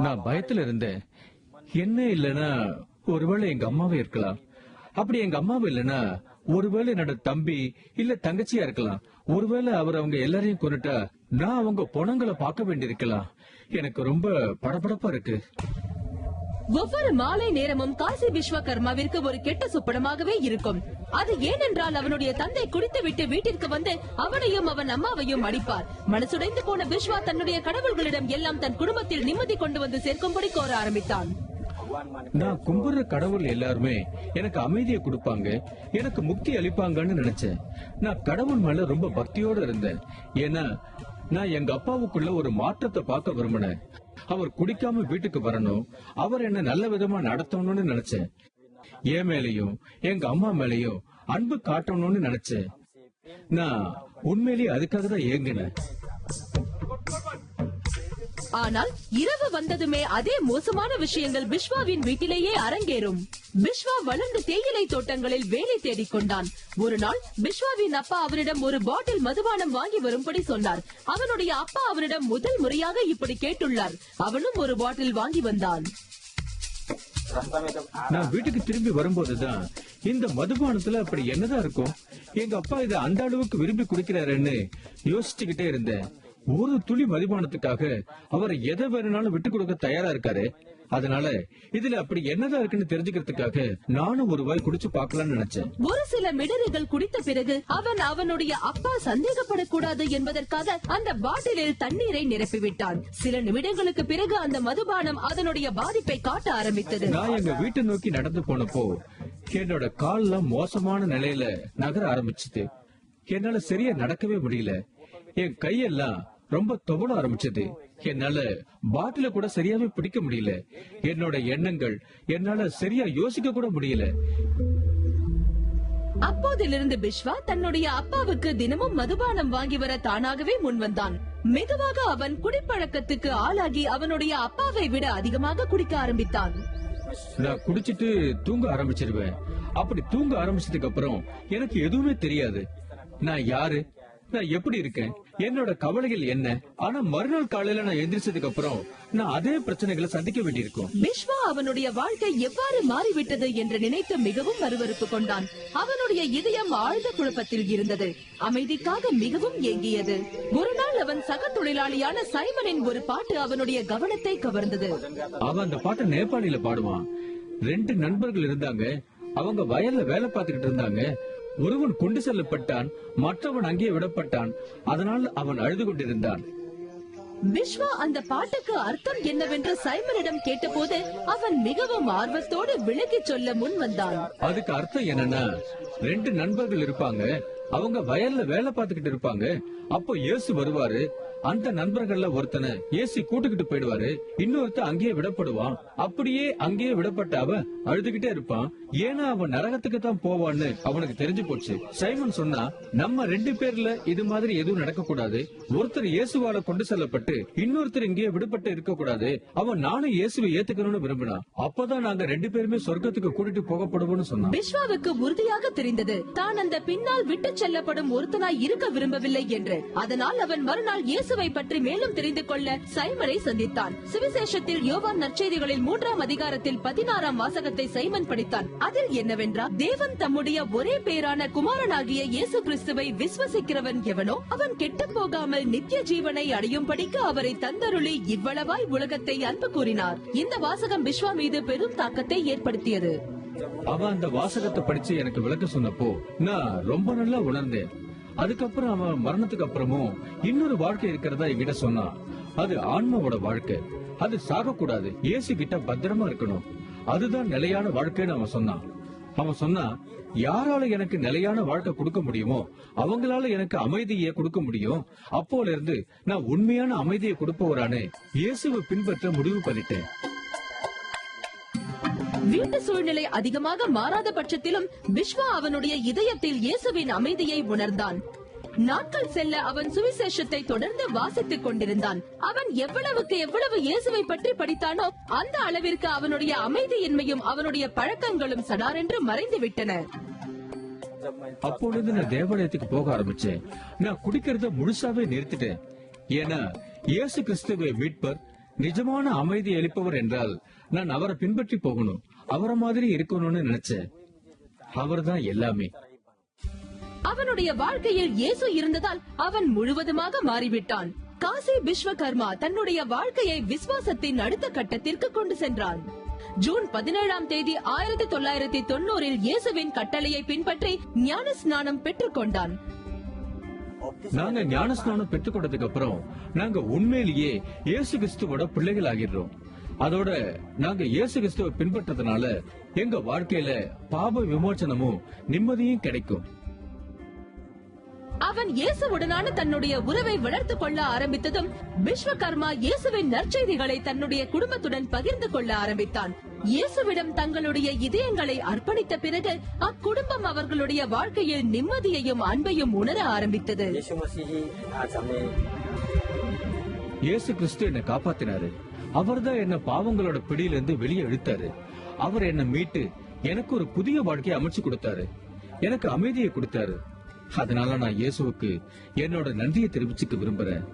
நான் பயத்துல இருந்தேன். என்ன இல்லைன்னா ஒருவேளை எங்க அம்மாவே இருக்கலாம். அப்படி எங்க அம்மாவும் இல்லைன்னா ஒருவேளை என்னோட தம்பி இல்ல தங்கச்சியா இருக்கலாம். ஒருவேளை அவர் அவங்க எல்லாரையும் கொண்டுட்டா நான் அவங்க பொணங்களை பார்க்க வேண்டியிருக்கலாம். எனக்கு ரொம்ப படபடப்பா இருக்கு. ஒவ்வொரு மாலை நேரமும் காசி விஸ்வகர்மாவிற்கு ஒரு கெட்ட சுப்பனமாகவே இருக்கும். அது ஏனென்றால் அவனுடைய தந்தை குடித்துவிட்டு வீட்டிற்கு வந்து அவனையும் அவன் அம்மாவையும் அடிப்பார். மனசுடைந்து போன விஸ்வா தன்னுடைய கடவுள்களிடம் எல்லாம் தன் குடும்பத்தில் நிம்மதி கொண்டு வந்து சேர்க்கும்படி கோர ஆரம்பித்தான். நான் கும்பிடுற கடவுள் எல்லாருமே எனக்கு அமைதியை கொடுப்பாங்க, எனக்கு முக்தி அளிப்பாங்கன்னு நினைச்சேன். நான் கடவுள் மேல ரொம்ப பக்தியோட இருந்தேன். ஏன்னா நான் எங்க அப்பாவுக்குள்ள ஒரு மாற்றத்தை பார்க்க விரும்பினேன். அவர் குடிக்காம வீட்டுக்கு வரணும், அவர் என்ன நல்ல விதமா நடத்தணும்னு நினைச்சேன். என் மேலையும் எங்க அம்மா மேலையும் அன்பு காட்டணும்னு நினைச்சேன். நான் உண்மையிலேயே அதுக்காக தான் ஏங்கினேன். ஆனால் இரவு வந்ததுமே அதே மோசமான விஷயங்கள் பிஸ்வாவின் வீட்டிலேயே அரங்கேறும். பிஸ்வா வளர்ந்து தேயிலை தோட்டங்களில் வேலை தேடிக் கொண்டான். ஒரு நாள் பிஸ்வாவின் அப்பா அவரிடம் ஒரு பாட்டில் மதுபானம் வாங்கி வரும்படி சொன்னார். அவனுடைய அப்பா அவனிடம் முதல் முறையாக இப்படி கேட்டுள்ளார். அவனும் ஒரு பாட்டில் வாங்கி வந்தான். நான் வீட்டுக்கு திரும்பி வரும்போதுதான் இந்த மதுபானத்துல அப்படி என்னதான் இருக்கும், எங்க அப்பா இதை அந்த அளவுக்கு விரும்பி குடிக்கிறாருன்னு யோசிச்சுக்கிட்டே இருந்தேன். ஒரு துளி மதுபானத்துக்காக அவரை எதை வேணும்னாலும் விட்டு கொடுக்க தயாரா இருக்காரு. அதனால இதுல அப்படி என்னதான் இருக்குன்னு தெரிஞ்சுக்கிறதுக்காக நானும் ஒரு வாய் குடிச்சு பார்க்கலாம்னு நினைச்சேன். ஒரு சில மிடறுகள் குடித்த பிறகு அவனுடைய அப்பா சந்தேகப்படக்கூடாது என்பதற்காக அந்த பாட்டிலில் தண்ணீரை நிரப்பிவிட்டான். சில நிமிடங்களுக்கு பிறகு அந்த மதுபானம் அதனுடைய பாதிப்பை காட்ட ஆரம்பித்தது. நான் எங்க வீட்டை நோக்கி நடந்து போனப்போ என்னோட கால்லாம் மோசமான நிலையில நகர ஆரம்பிச்சுது. என்னால சரியா நடக்கவே முடியல. என் கையெல்லாம் ரொம்ப துவள ஆரம்பிச்சது. என்னால பாட்டில கூட சரியாவே பிடிக்க முடியல. என்னோட எண்ணங்கள் என்னால சரியா யோசிக்க கூட முடியல. அப்போதிலிருந்து பிஸ்வா தன்னுடைய அப்பாவுக்கு தினமும் மதுபானம் வாங்கி வர தானாகவே முன்வந்தான். மெதுவாக அவன் குடிப்பழக்கத்துக்கு ஆளாகி அவனுடைய அப்பாவை விட அதிகமாக குடிக்க ஆரம்பித்தான். நான் குடிச்சிட்டு தூங்க ஆரம்பிச்சிருவேன். அப்படி தூங்க ஆரம்பிச்சதுக்கு அப்புறம் எனக்கு எதுவுமே தெரியாது. நான் யாரு, நான் எப்படி இருக்கேன், என்னோட கவலைகள் என்ன. ஆனா மறுநாள் காலையில நான் எந்திரிச்சதுக்கு அப்புறம் நான் அதே பிரச்சனைகளை சந்திக்க வேண்டியிருக்கும். பிஸ்வா அவனுடைய வாழ்க்கை எவ்வாறு மாறிவிட்டது என்று நினைத்து மிகவும் அருவருப்பு கொண்டான். அவனுடைய இதயம் ஆழ்ந்த குழப்பத்தில் இருந்தது. அமைதிக்காக மிகவும் ஏங்கியது. ஒரு நாள் அவன் சக தொழிலாளியான சைமனின் ஒரு பாட்டு அவனுடைய கவனத்தை கவர்ந்தது. அவன் அந்த பாட்டை நேபாளில பாடுவான். 2 நண்பர்கள் இருந்தாங்க. அவங்க வயல்ல வேலை பார்த்துக்கிட்டு இருந்தாங்க. ஒருவன் கொண்டு செல்லப்பட்டான், மற்றவன் அங்கே விடப்பட்டான். அதனால் அவன் அழுது கொண்டிருந்தான். பிஸ்வா அந்த பாட்டுக்கு அர்த்தம் என்னவென்று சைமனிடம் கேட்டபோது அவன் மிகவும் ஆர்வத்தோடு விளக்கி சொல்ல முன் வந்தான். அதுக்கு அர்த்தம் என்னன்னா, 2 நண்பர்கள் இருப்பாங்க. அவங்க வயல்ல வேலை பார்த்துக்கிட்டு இருப்பாங்க. அப்போ இயேசு வருவாரு. அந்த நண்பர்கள்ல ஒருத்தனை இயேசு கூட்டுக்கிட்டு போயிடுவாரு. இன்னொருத்த அங்கேயே விடப்படுவான். அப்படியே அங்கேயே விடப்பட்ட அவன் அழுதுகிட்டே இருப்பான். ஏன்னா அவன் நரகத்துக்கு தான் போவான்னு அவனுக்கு தெரிஞ்சு போச்சு. சைமன் சொன்னா, நம்ம 2 பேர்ல இது மாதிரி எதுவும் நடக்க கூடாது. ஒருத்தர் இயேசுவால கொண்டு செல்லப்பட்டு இன்னொருத்தர் இங்கேயே விடுபட்டு இருக்க கூடாது. அவன் நானும் இயேசுவை ஏத்துக்கணும்னு விரும்பினான். அப்பதான் நாங்க 2 பேருமே சொர்க்கத்துக்கு கூட்டிட்டு போகப்படுவோம்னு சொன்னான். பிஸ்வாவுக்கு உறுதியாக தெரிந்தது தான் அந்த பின்னால் விட்டு செல்லப்படும் ஒருத்தனாய் இருக்க விரும்பவில்லை என்று. அதனால் அவன் மறுநாள் இயேசுவை பற்றி மேலும் தெரிந்து கொள்ள சைமனை சந்தித்தான். சுவிசேஷத்தில் யோவான் நற்செய்திகளில் 3ஆம் அதிகாரத்தில் 16ஆம் வாசகத்தை சைமன் படித்தான். அதில் என்னவென்றால், தேவன் தம்முடைய ஒரே பேரான குமாரனாகிய இயேசு கிறிஸ்துவை விசுவசிக்கிறவன் எவனோ அவன் கெட்டு போகாமல் நித்திய ஜீவனை அடையும்படிக்கு அவரை தந்தருளி இவ்வளவாய் உலகத்தை அன்பு கூறினார். இந்த வாசகம் பிஸ்வா மீது பெரும் தாக்கத்தை ஏற்படுத்தியது. அவன் அந்த வாசகத்தை படிச்சு எனக்கு விளக்க சொன்னப்போ நான் ரொம்ப நல்லா உணர்ந்தேன். அதுக்கப்புறம் அவன் மரணத்துக்கு அப்புறமும் இன்னொரு வாழ்க்கை இருக்கிறதா என்கிட்ட சொன்னான். அது ஆன்மாவோட வாழ்க்கை. அது சாக கூடாது. இயேசு கிட்ட பத்திரமா இருக்கணும். அதுதான் நிலையான வாழ்க்கைன்னு அவன் சொன்னான். அவன் சொன்னா, யாரால எனக்கு நிலையான வாழ்க்கை கொடுக்க முடியுமோ அவங்களால எனக்கு அமைதியை கொடுக்க முடியும். அப்போல இருந்து நான் உண்மையான அமைதியை கொடுப்பவரானே இயேசுவை பின்பற்ற முடிவு பண்ணிட்டேன். வீட்டு சூழ்நிலை அதிகமாக மாறாத பட்சத்திலும் பிஸ்வா அவனுடைய இதயத்தில் இயேசுவின் அமைதியை உணர்ந்தான். நாட்கள் செல்ல அவன் சுவிசேஷத்தை தொடர்ந்து வாசித்துக் கொண்டிருந்தான். அவன் எவ்வளவுக்கு எவ்வளவு இயேசுவை பற்றி படித்தானோ அந்த அளவிற்கு அவனுடைய அமைதியின்மையும் அவனுடைய பழக்கங்களும் சடாரென்று மறைந்து விட்டன. அப்பொழுது நான் தேவாலயத்துக்கு போக ஆரம்பிச்சேன். நான் குடிக்கிறத முழுசாவே நிறுத்திட்டேன். ஏன்னா இயேசு கிறிஸ்துவை மீட்பர், நிஜமான அமைதி அளிப்பவர் என்றால் நான் அவரை பின்பற்றி போகணும், அவரை மாதிரி இருக்கணும்னு நினைச்சேன். அவர்தான் எல்லாமே. அவனுடைய வாழ்க்கையில் இயேசு இருந்ததால் அவன் முழுவதுமாக மாறிவிட்டான். காசி விஸ்வகர்மா தன்னுடைய வாழ்க்கையை விசுவாசத்தின் அடுத்த கட்டத்திற்கு கொண்டு சென்றான். ஜூன் 17ஆம் தேதி 1990 இயேசுவின் கட்டளையை பின்பற்றி ஞான ஸ்நானம் பெற்றுக் கொண்டான். நாங்க ஞானஸ்நானம் பெற்றுக் கொண்டதுக்கு அப்புறம் நாங்க உண்மையிலேயே இயேசு கிறிஸ்துவோட பிள்ளைகள் ஆகிடுறோம். அதோட நாங்க இயேசு கிறிஸ்துவை பின்பற்றதுனால எங்க வாழ்க்கையில பாப விமோசனமும் நிம்மதியும் கிடைக்கும். அவன் இயேசுவுடனான தன்னுடைய உறவை வளர்த்துக் கொள்ள ஆரம்பித்ததும் விஸ்வகர்மா இயேசுவின் நற்செய்திகளை தன்னுடைய குடும்பத்துடன் பகிர்ந்து கொள்ள ஆரம்பித்தான். இயேசுவிடம் தங்களுடைய இதயங்களை அர்ப்பணித்த பிறகு அக்குடும்பம் அவர்களுடைய வாழ்க்கையில் நிம்மதியையும் அன்பையும் உணர ஆரம்பித்தது. இயேசு கிறிஸ்து என்னை காப்பாத்தினாரு. அவர்தான் என்ன பாவங்களோட பிடியிலிருந்து வெளியே இழுத்தாரு. அவர் என்ன மீட்டு எனக்கு ஒரு புதிய வாழ்க்கையை அமைச்சு கொடுத்தாரு. எனக்கு அமைதியை கொடுத்தாரு. அதனால நான் இயேசுவுக்கு என்னோட நன்றியை தெரிவிச்சுக்க விரும்புறேன்.